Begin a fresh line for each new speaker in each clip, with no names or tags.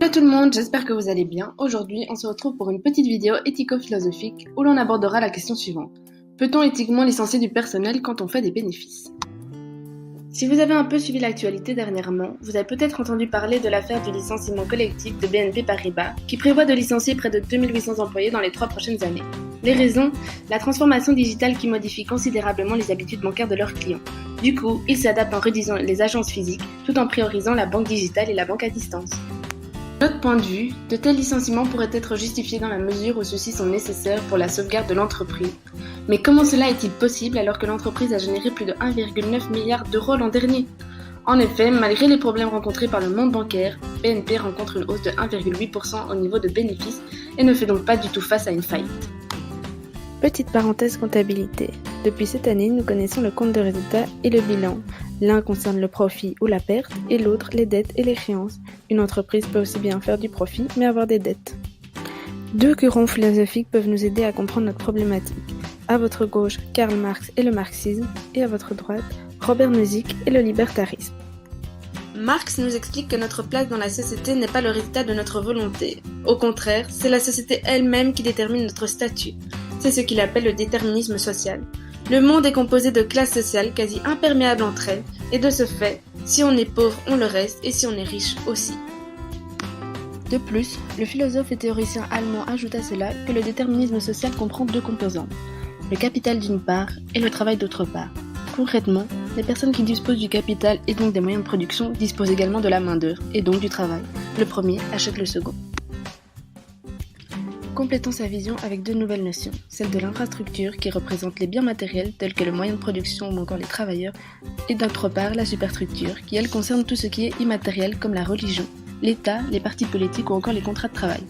Hello tout le monde, j'espère que vous allez bien. Aujourd'hui, on se retrouve pour une petite vidéo éthico-philosophique où l'on abordera la question suivante. Peut-on éthiquement licencier du personnel quand on fait des bénéfices ? Si vous avez un peu suivi l'actualité dernièrement, vous avez peut-être entendu parler de l'affaire du licenciement collectif de BNP Paribas qui prévoit de licencier près de 2800 employés dans les 3 prochaines années. Les raisons ? La transformation digitale qui modifie considérablement les habitudes bancaires de leurs clients. Du coup, ils s'adaptent en réduisant les agences physiques tout en priorisant la banque digitale et la banque à distance. De notre point de vue, de tels licenciements pourraient être justifiés dans la mesure où ceux-ci sont nécessaires pour la sauvegarde de l'entreprise. Mais comment cela est-il possible alors que l'entreprise a généré plus de 1,9 milliard d'euros l'an dernier ? En effet, malgré les problèmes rencontrés par le monde bancaire, BNP rencontre une hausse de 1,8% au niveau de bénéfices et ne fait donc pas du tout face à une faillite.
Petite parenthèse comptabilité. Depuis cette année, nous connaissons le compte de résultat et le bilan. L'un concerne le profit ou la perte et l'autre les dettes et les créances. Une entreprise peut aussi bien faire du profit mais avoir des dettes. 2 courants philosophiques peuvent nous aider à comprendre notre problématique. À votre gauche, Karl Marx et le marxisme, et à votre droite, Robert Nozick et le libertarisme.
Marx nous explique que notre place dans la société n'est pas le résultat de notre volonté. Au contraire, c'est la société elle-même qui détermine notre statut. C'est ce qu'il appelle le déterminisme social. Le monde est composé de classes sociales quasi imperméables entre elles, et de ce fait, si on est pauvre, on le reste, et si on est riche aussi. De plus, le philosophe et théoricien allemand ajoute à cela que le déterminisme social comprend 2 composantes, le capital d'une part et le travail d'autre part. Concrètement, les personnes qui disposent du capital et donc des moyens de production disposent également de la main-d'œuvre et donc du travail. Le premier achète le second. Complétons sa vision avec 2 nouvelles notions, celle de l'infrastructure qui représente les biens matériels tels que le moyen de production ou encore les travailleurs, et d'autre part la superstructure qui elle concerne tout ce qui est immatériel comme la religion, l'État, les partis politiques ou encore les contrats de travail.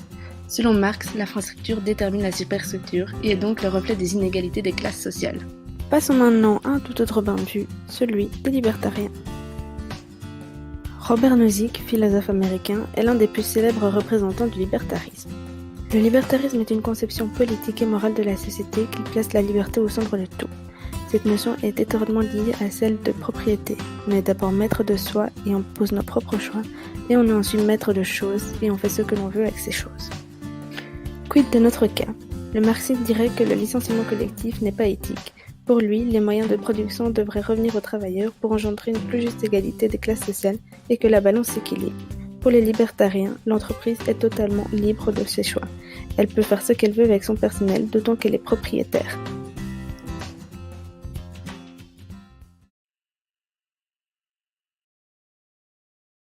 Selon Marx, l'infrastructure détermine la superstructure et est donc le reflet des inégalités des classes sociales.
Passons maintenant à un tout autre point de vue, celui des libertariens. Robert Nozick, philosophe américain, est l'un des plus célèbres représentants du libertarisme. Le libertarisme est une conception politique et morale de la société qui place la liberté au centre de tout. Cette notion est étroitement liée à celle de propriété. On est d'abord maître de soi et on pose nos propres choix, et on est ensuite maître de choses et on fait ce que l'on veut avec ces choses. Quid de notre cas ? Le marxiste dirait que le licenciement collectif n'est pas éthique. Pour lui, les moyens de production devraient revenir aux travailleurs pour engendrer une plus juste égalité des classes sociales et que la balance s'équilibre. Pour les libertariens, l'entreprise est totalement libre de ses choix. Elle peut faire ce qu'elle veut avec son personnel, d'autant qu'elle est propriétaire.